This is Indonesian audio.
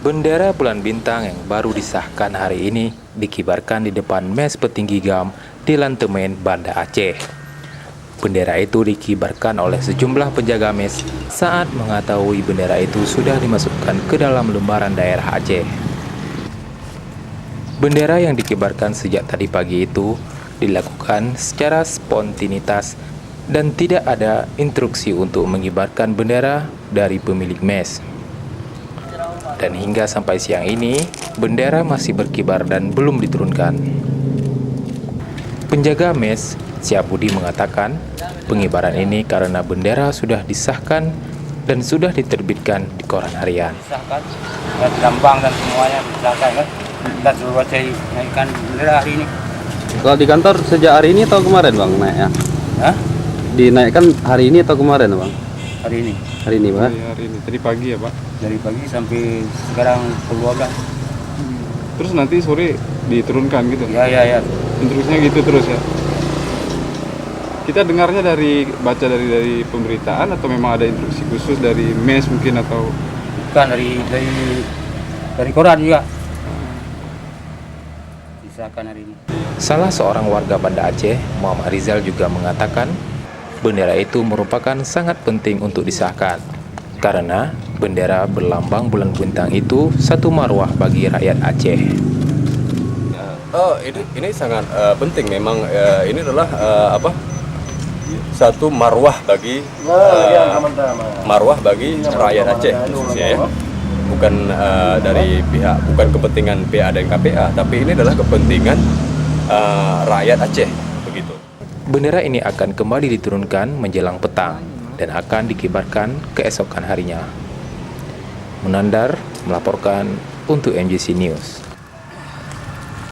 Bendera bulan bintang yang baru disahkan hari ini dikibarkan di depan Mes Petinggi GAM di Lantemen, Banda Aceh. Bendera itu dikibarkan oleh sejumlah penjaga mes saat mengetahui bendera itu sudah dimasukkan ke dalam lembaran daerah Aceh. Bendera yang dikibarkan sejak tadi pagi itu dilakukan secara spontanitas dan tidak ada instruksi untuk mengibarkan bendera dari pemilik mes. Dan hingga sampai siang ini, bendera masih berkibar dan belum diturunkan. Penjaga mes, Syahbudi, mengatakan pengibaran ini karena bendera sudah disahkan dan sudah diterbitkan di koran harian. Disahkan, lambang dan semuanya disahkan kan. Kita suruh naikkan bendera hari ini. Kalau di kantor sejak hari ini atau kemarin bang naiknya? Hah? Dinaikkan hari ini atau kemarin bang? Hari ini. Hari ini bang? Hari ini, tadi pagi ya Pak? Dari pagi sampai sekarang pukul 12. Terus nanti sore diturunkan gitu? Ya. Instruksinya gitu terus ya? Kita dengarnya baca dari pemberitaan atau memang ada instruksi khusus dari mes mungkin atau? Bukan dari koran juga. Disahkan hari ini. Salah seorang warga Banda Aceh, Muhammad Rizal, juga mengatakan bendera itu merupakan sangat penting untuk disahkan karena bendera berlambang bulan bintang itu satu marwah bagi rakyat Aceh. Ini sangat penting memang. Ini adalah satu marwah bagi rakyat Aceh khususnya ya. Bukan bukan kepentingan PA dan KPA, tapi ini adalah kepentingan rakyat Aceh begitu. Bendera ini akan kembali diturunkan menjelang petang dan akan dikibarkan keesokan harinya. Munandar melaporkan untuk MJC News.